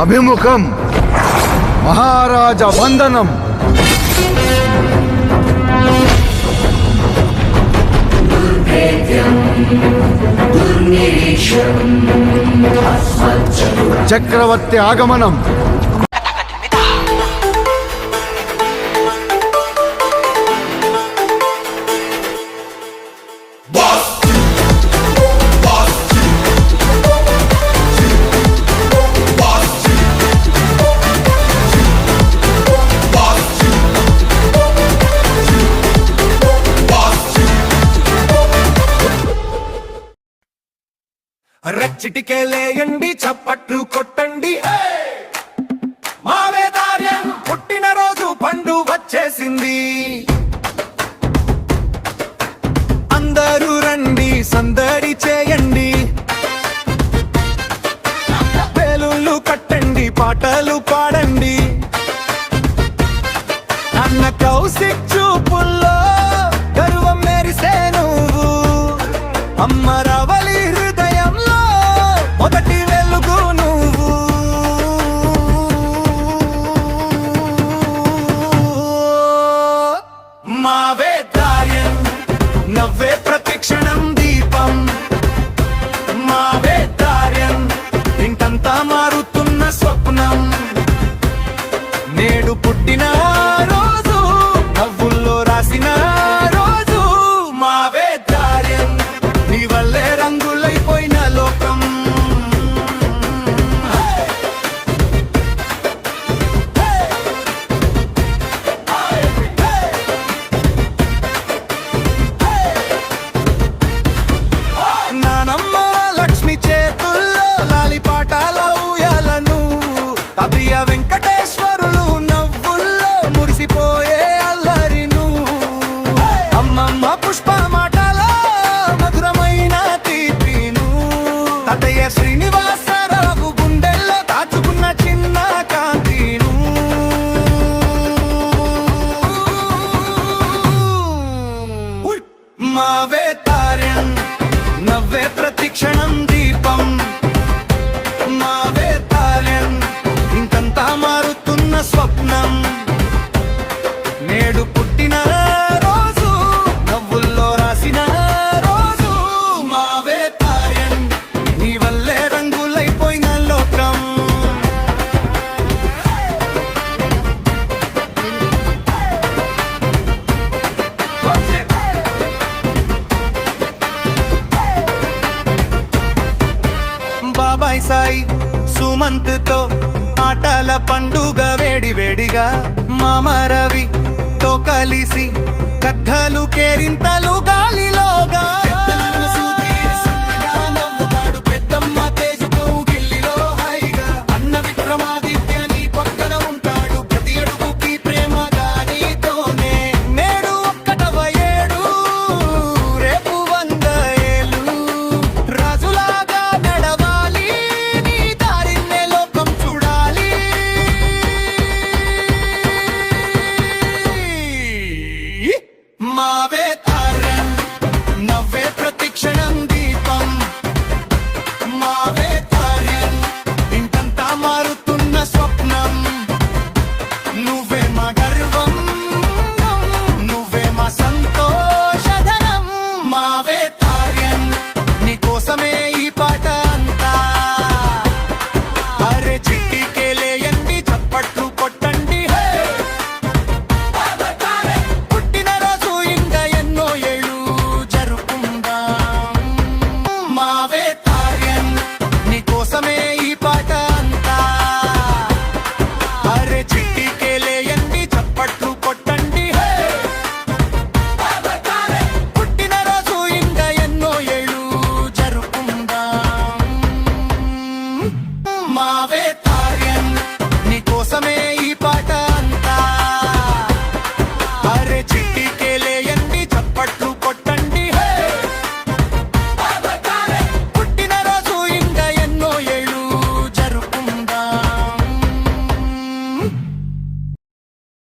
అభిముఖం మహారాజ వందనం. చక్రవర్తి ఆగమనం. రచ్చిటికేలేయండి, చప్పట్లు కొట్టండి. మా వేదార్యం పుట్టిన రోజు పండు వచ్చేసింది. అందరూ రండి, సందడి చేయండి, బేలుళ్ళు కట్టండి, పాటలు పాడండి. అన్న కౌశిక్ చూపుల్లో గర్వం మెరిసే నువ్వు, అమ్మ రవలి హృదయంలో మొదటి వెలుగు నువ్వు. మా వేదార్యం నవ్వే ప్రతిక్షణం దీపం. మా వేదార్యం ఇంకంతా మారుతున్న స్వప్నం. నేడు పుట్టిన రోజు, నవ్వుల్లో రాసిన రోజు. మా వేదార్యం నీ వల్లే రంగులైపోయిన లోకం. నానమ్మ లక్ష్మి చేతుల్లో లాలిపాటాల ఊయలను, అభియ వెంకటేశ్వరులు నవ్వుల్లో మురిసిపోయే అల్లరిను. అమ్మమ్మ పుష్ప మాటలో మధురమైన తీపిను, తాతయ్య శ్రీనివాసరావు గుండెల్లో దాచుకున్న చిన్న కాంతిను. మా వేదార్యం నవ్వే ప్రతిక్షణం దీపం. మా వేదార్యం ఇంకంతా మారుతున్న స్వప్నం. నేడు పుట్టిన రోజు, నవ్వుల్లో రాసిన రోజు. మా వేదార్యం నీ వల్లే రంగులైపోయిన లోకం. బాబాయ్ సాయి సుమంత్ తో ఆటల పండుగ వేడి వేడిగా. మామ రవి తో కలిసి కథలు కేరింతలు గాలి